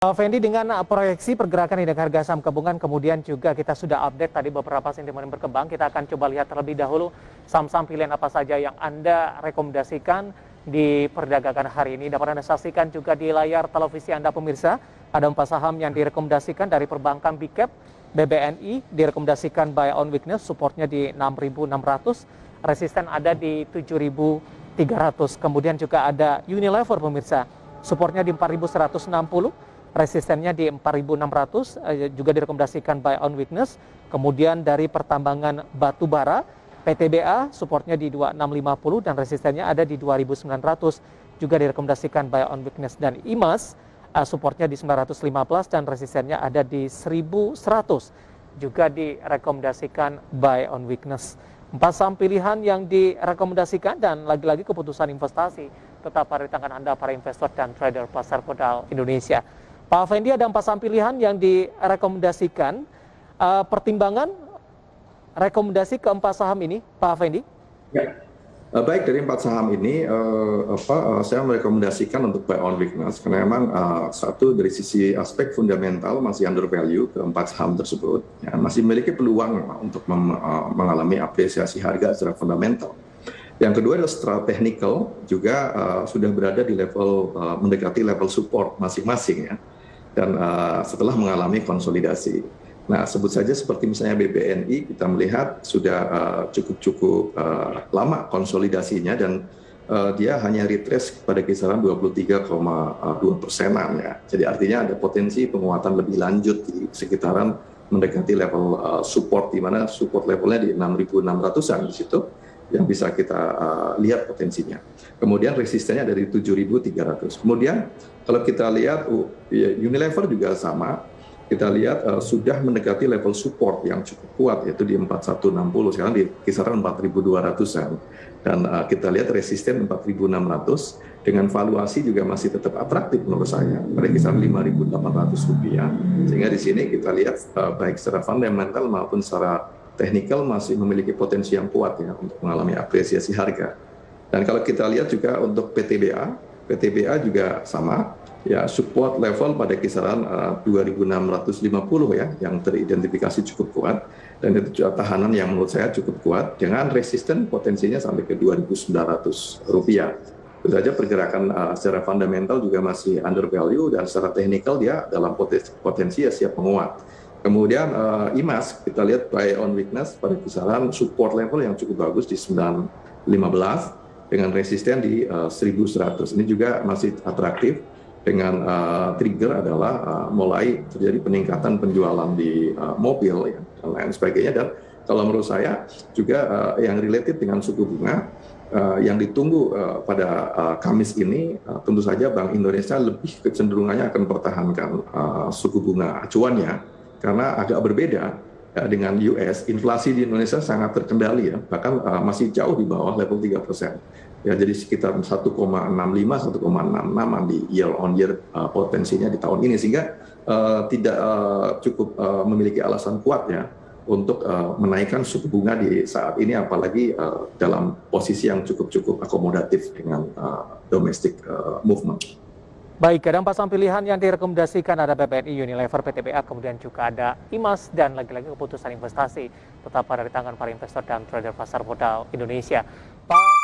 Fendi, dengan proyeksi pergerakan indeks harga saham gabungan, kemudian juga kita sudah update tadi beberapa sentimen yang berkembang. Kita akan coba lihat terlebih dahulu saham-saham pilihan apa saja yang Anda rekomendasikan di perdagangan hari ini. Dapat Anda saksikan juga di layar televisi Anda pemirsa, ada 4 saham yang direkomendasikan dari perbankan Big Cap. BBNI direkomendasikan buy on weakness, supportnya di 6.600, resisten ada di 7.300. Kemudian juga ada Unilever pemirsa, supportnya di 4.160. Resistennya di 4.600, juga direkomendasikan buy on weakness. Kemudian dari pertambangan batu bara, PTBA supportnya di 2650 dan resistennya ada di 2900, juga direkomendasikan buy on weakness. Dan IMAS supportnya di 915 dan resistennya ada di 1100, juga direkomendasikan buy on weakness. 4 saham pilihan yang direkomendasikan, dan lagi-lagi keputusan investasi tetap ada di tangan Anda para investor dan trader pasar modal Indonesia. Pak Fendi, ada 4 saham pilihan yang direkomendasikan. Pertimbangan rekomendasi ke 4 saham ini, Pak Fendi? Ya, baik, dari 4 saham ini saya merekomendasikan untuk buy on weakness karena memang satu dari sisi aspek fundamental masih under value ke 4 saham tersebut, ya, masih memiliki peluang untuk mengalami apresiasi harga secara fundamental. Yang kedua adalah secara technical juga sudah berada di level mendekati level support masing-masing, ya, dan setelah mengalami konsolidasi. Nah, sebut saja seperti misalnya BBNI, kita melihat sudah cukup lama konsolidasinya dan dia hanya retrace pada kisaran 23,2%-an, ya. Jadi artinya ada potensi penguatan lebih lanjut di sekitaran mendekati level support, di mana support levelnya di 6.600-an di situ yang bisa kita lihat potensinya. Kemudian resistennya dari 7.300. Kemudian kalau kita lihat Unilever juga sama, kita lihat sudah mendekati level support yang cukup kuat, yaitu di 4160, sekarang di kisaran 4.200-an. Dan kita lihat resisten 4.600 dengan valuasi juga masih tetap atraktif menurut saya, pada kisaran Rp5.800. Sehingga di sini kita lihat baik secara fundamental maupun secara technical masih memiliki potensi yang kuat, ya, untuk mengalami apresiasi harga. Dan kalau kita lihat juga untuk PTBA juga sama, ya, support level pada kisaran 2.650, ya, yang teridentifikasi cukup kuat, dan itu juga tahanan yang menurut saya cukup kuat dengan resisten potensinya sampai ke Rp2.900. Tentu saja pergerakan secara fundamental juga masih under value dan secara technical dia dalam potensi ya siap menguat. Kemudian IMAS kita lihat buy on weakness pada kisaran support level yang cukup bagus di 915 dengan resisten di 1100. Ini juga masih atraktif dengan trigger adalah mulai terjadi peningkatan penjualan di mobil, ya, dan lain sebagainya. Dan kalau menurut saya juga yang related dengan suku bunga yang ditunggu pada Kamis ini, tentu saja Bank Indonesia lebih kecenderungannya akan mempertahankan suku bunga acuannya. Karena agak berbeda ya, dengan US, inflasi di Indonesia sangat terkendali, ya, bahkan masih jauh di bawah level 3%. Ya, jadi sekitar 1,65, 1,66 di year on year potensinya di tahun ini, sehingga tidak cukup memiliki alasan kuat, ya, untuk menaikkan suku bunga di saat ini, apalagi dalam posisi yang cukup akomodatif dengan domestic movement. Baik, ada 4 saham pilihan yang direkomendasikan, ada BBNI, Unilever, PTBA, kemudian juga ada IMAS, dan lagi-lagi keputusan investasi tetap ada di tangan para investor dan trader pasar modal Indonesia. Pak